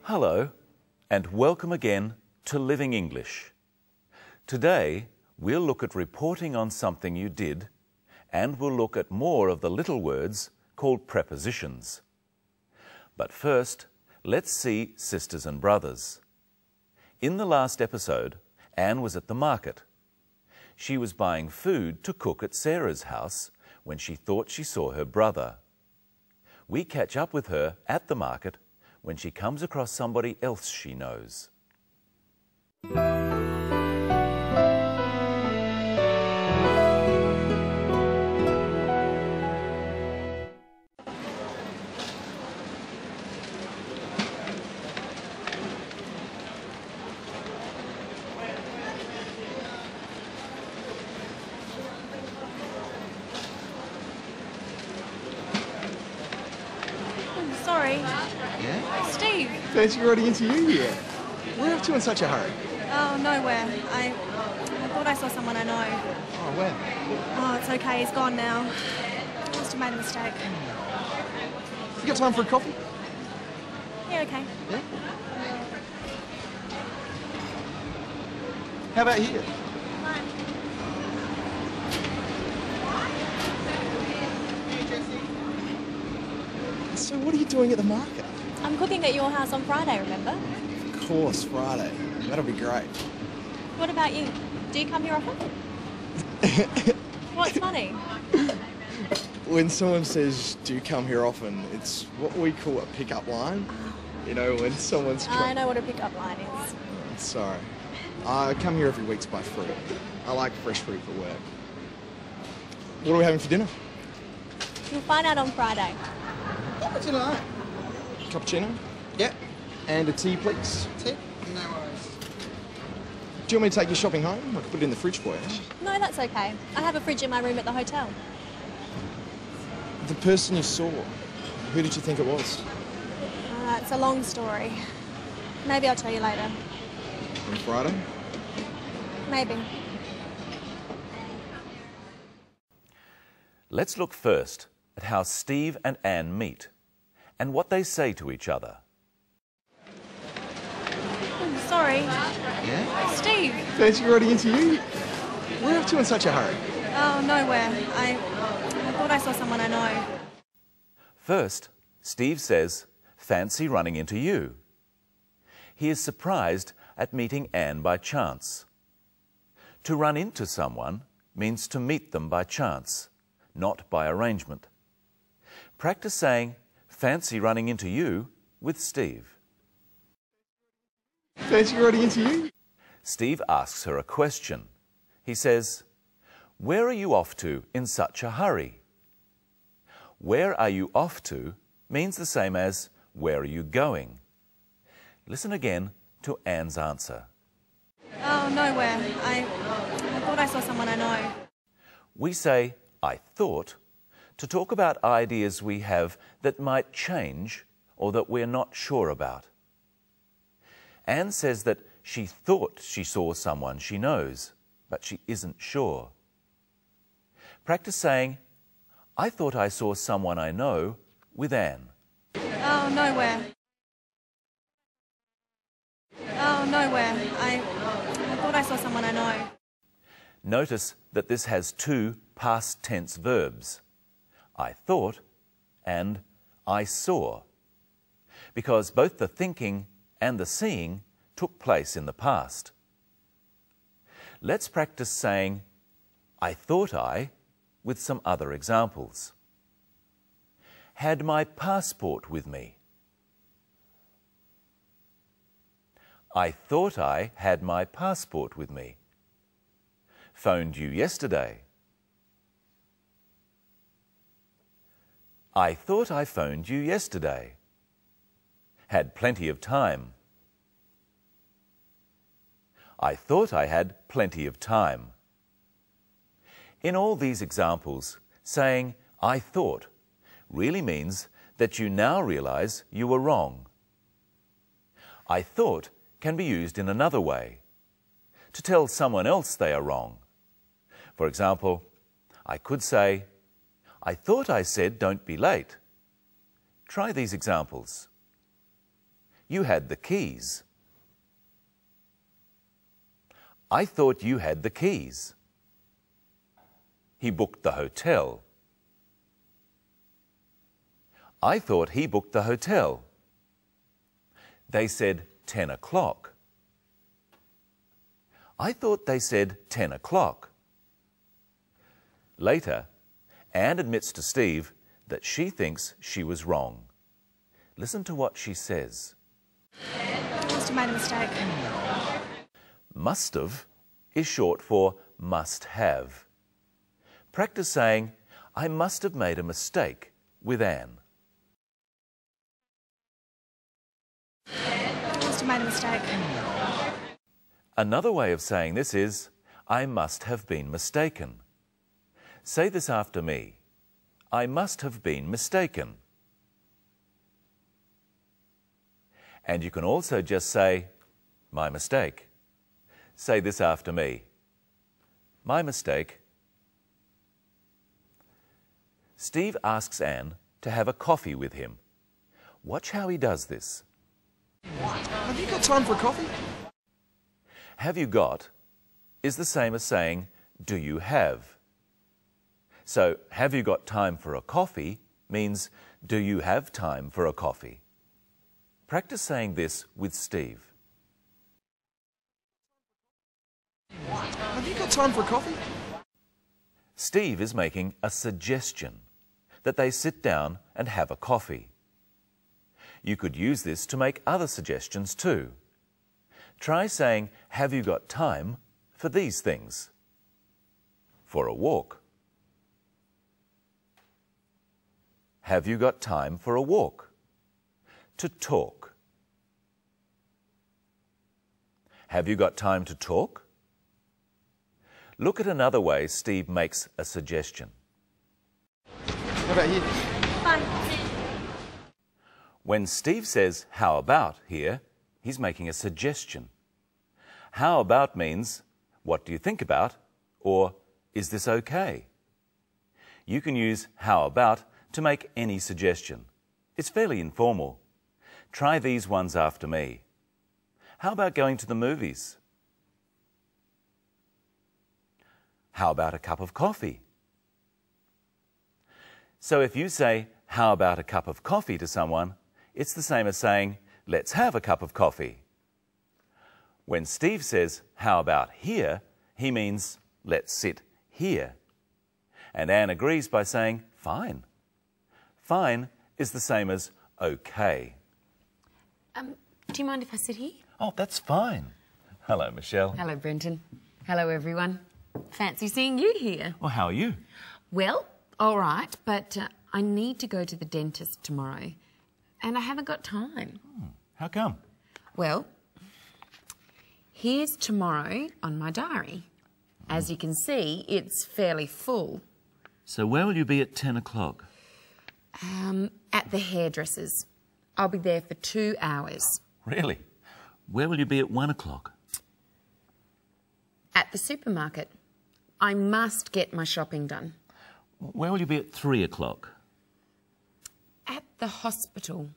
Hello, and welcome again to Living English. Today, we'll look at reporting on something you did, and we'll look at more of the little words called prepositions. But first, let's see sisters and brothers. In the last episode, Anne was at the market. She was buying food to cook at Sarah's house when she thought she saw her brother. We catch up with her at the market when she comes across somebody else she knows. Sorry. Yeah? Steve. Fancy writing into you here. Where off to in such a hurry? Oh, nowhere. I thought I saw someone I know. Oh, where? Oh, it's okay. He's gone now. Must have made a mistake. You got time for a coffee? Yeah, okay. Yeah? How about here? Fine. So what are you doing at the market? I'm cooking at your house on Friday, remember? Of course, Friday. That'll be great. What about you? Do you come here often? What's funny? When someone says, do you come here often, it's what we call a pick-up line. You know, when someone's I know what a pickup line is. Sorry. I come here every week to buy fruit. I like fresh fruit for work. What are we having for dinner? You'll find out on Friday. What's in it? Cappuccino? Yep. And a tea, please. Tea? No worries. Do you want me to take your shopping home? I can put it in the fridge for you. No, that's okay. I have a fridge in my room at the hotel. The person you saw, who did you think it was? It's a long story. Maybe I'll tell you later. On Friday? Maybe. Let's look first at how Steve and Anne meet and what they say to each other. Sorry. Yeah? Steve. Fancy writing into you? Where off to in such a hurry? Oh, nowhere. I thought I saw someone I know. First, Steve says, "Fancy running into you." He is surprised at meeting Anne by chance. To run into someone means to meet them by chance, not by arrangement. Practice saying, "Fancy running into you" with Steve. Fancy writing into you? Steve asks her a question. He says, "Where are you off to in such a hurry?" Where are you off to means the same as where are you going? Listen again to Anne's answer. Oh, nowhere. I thought I saw someone I know. We say, "I thought," to talk about ideas we have that might change or that we're not sure about. Anne says that she thought she saw someone she knows, but she isn't sure. Practice saying, "I thought I saw someone I know" with Anne. Oh, nowhere. Oh, nowhere. I thought I saw someone I know. Notice that this has two past tense verbs, I thought and I saw, because both the thinking and the seeing took place in the past. Let's practice saying, "I thought I," with some other examples. Had my passport with me. I thought I had my passport with me. Phoned you yesterday. I thought I phoned you yesterday. Had plenty of time. I thought I had plenty of time. In all these examples, saying "I thought" really means that you now realize you were wrong. I thought can be used in another way, to tell someone else they are wrong. For example, I could say, "I thought I said don't be late." Try these examples. you had the keys. I thought you had the keys. He booked the hotel. I thought he booked the hotel. They said 10 o'clock. I thought they said 10 o'clock. Later, Anne admits to Steve that she thinks she was wrong. Listen to what she says. I must have made a mistake. Must have is short for must have. Practice saying, I must have made a mistake with Anne. I must have made a mistake. Another way of saying this is, I must have been mistaken. Say this after me. I must have been mistaken. And you can also just say, my mistake. Say this after me. My mistake. Steve asks Anne to have a coffee with him. Watch how he does this. Have you got time for a coffee? Have you got is the same as saying, do you have? So, have you got time for a coffee means, do you have time for a coffee? Practice saying this with Steve. Have you got time for a coffee? Steve is making a suggestion that they sit down and have a coffee. You could use this to make other suggestions too. Try saying, have you got time for these things? For a walk. Have you got time for a walk? To talk. Have you got time to talk? Look at another way Steve makes a suggestion. How about you? Fine. When Steve says, how about here, he's making a suggestion. How about means, what do you think about? Or, is this okay? You can use how about to make any suggestion. It's fairly informal. Try these ones after me. How about going to the movies? How about a cup of coffee? So if you say, how about a cup of coffee to someone, it's the same as saying, let's have a cup of coffee. When Steve says, how about here, he means, let's sit here. And Anne agrees by saying, fine. Fine is the same as okay. Do you mind if I sit here? Oh, that's fine. Hello, Michelle. Hello, Brenton. Hello, everyone. Fancy seeing you here. Well, how are you? Well, all right, but I need to go to the dentist tomorrow, and I haven't got time. How come? Well, here's tomorrow on my diary. As you can see, it's fairly full. So where will you be at 10 o'clock? At the hairdresser's. I'll be there for 2 hours. Really? Where will you be at 1 o'clock? At the supermarket. I must get my shopping done. Where will you be at 3 o'clock? At the hospital.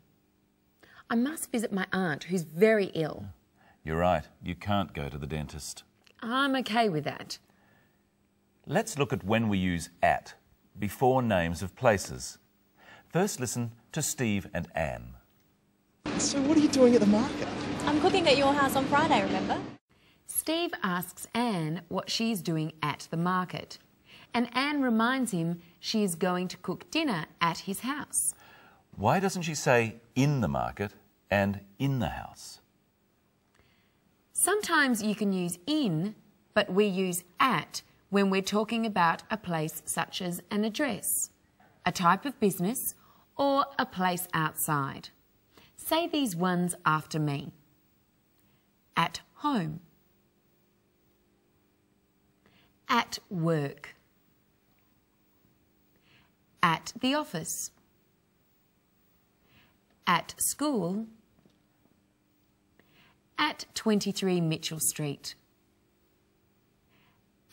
I must visit my aunt, who's very ill. You're right. You can't go to the dentist. I'm okay with that. Let's look at when we use at before names of places. First, listen to Steve and Anne. So what are you doing at the market? I'm cooking at your house on Friday, remember? Steve asks Anne what she's doing at the market, and Anne reminds him she is going to cook dinner at his house. Why doesn't she say in the market and in the house? Sometimes you can use in, but we use at when we're talking about a place such as an address, a type of business, or a place outside. Say these ones after me. At home. At work. At the office. At school. At 23 Mitchell Street.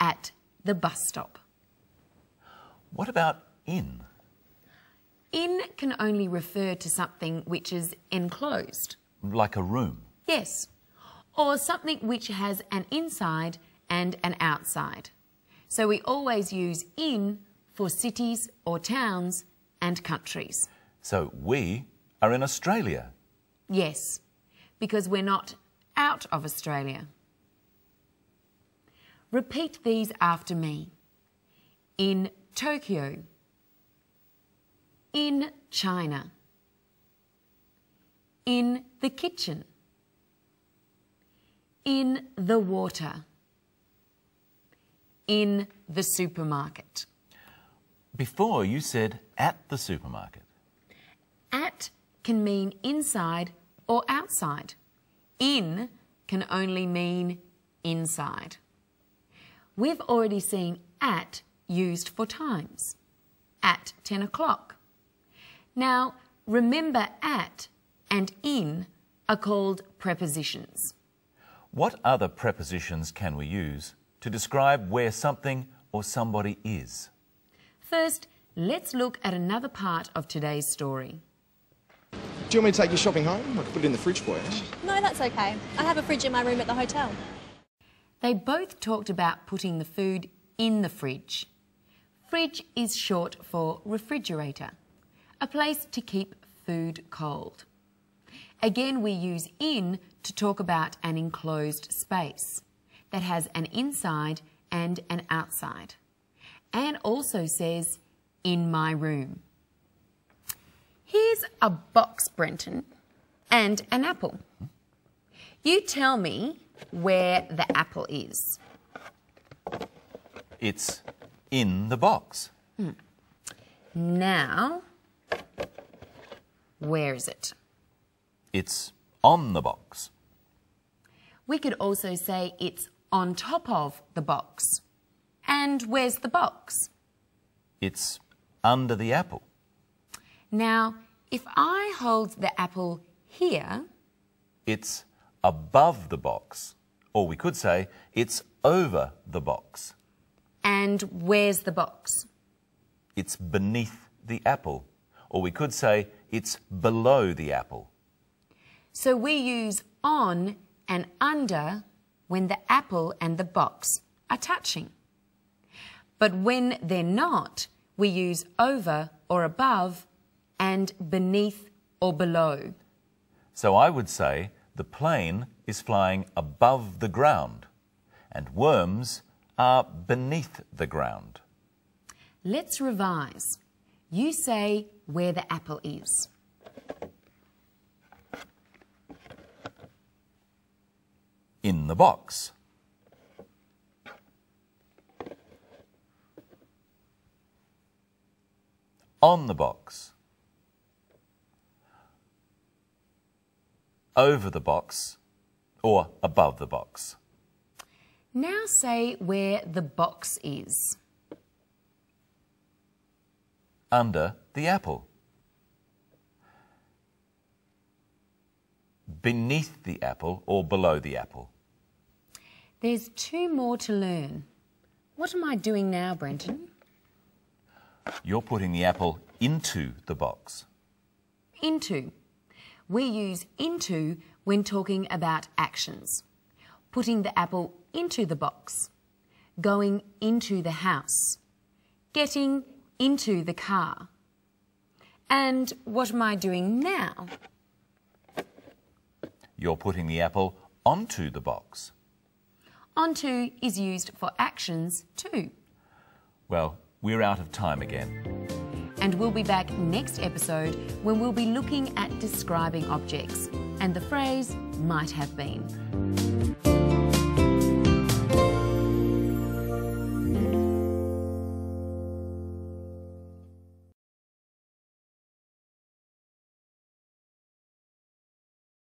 At the bus stop. What about in? In can only refer to something which is enclosed. Like a room. Yes. Or something which has an inside and an outside. So we always use in for cities or towns and countries. So we are in Australia. Yes, because we're not out of Australia. Repeat these after me. In Tokyo. In China. In the kitchen. In the water. In the supermarket. Before you said at the supermarket. At can mean inside or outside. In can only mean inside. We've already seen at used for times. At 10 o'clock. Now, remember at and in are called prepositions. What other prepositions can we use to describe where something or somebody is? First, let's look at another part of today's story. Do you want me to take your shopping home? I can put it in the fridge for you. No, that's okay. I have a fridge in my room at the hotel. They both talked about putting the food in the fridge. Fridge is short for refrigerator, a place to keep food cold. Again, we use in to talk about an enclosed space that has an inside and an outside. Anne also says, in my room. Here's a box, Brenton, and an apple. You tell me where the apple is. It's in the box. Now, where is it? It's on the box. We could also say it's on top of the box. And where's the box? It's under the apple. Now, if I hold the apple here... It's above the box. Or we could say it's over the box. And where's the box? It's beneath the apple. Or we could say it's below the apple. So we use on and under when the apple and the box are touching. But when they're not, we use over or above and beneath or below. So I would say the plane is flying above the ground and worms are beneath the ground. Let's revise. You say where the apple is. In the box. On the box. Over the box or above the box. Now say where the box is. Under the apple. Beneath the apple or below the apple. There's two more to learn. What am I doing now, Brenton? You're putting the apple into the box. Into. We use into when talking about actions. Putting the apple into the box. Going into the house. Getting into the car. And what am I doing now? You're putting the apple onto the box. Onto is used for actions too. Well, we're out of time again. And we'll be back next episode when we'll be looking at describing objects and the phrase might have been.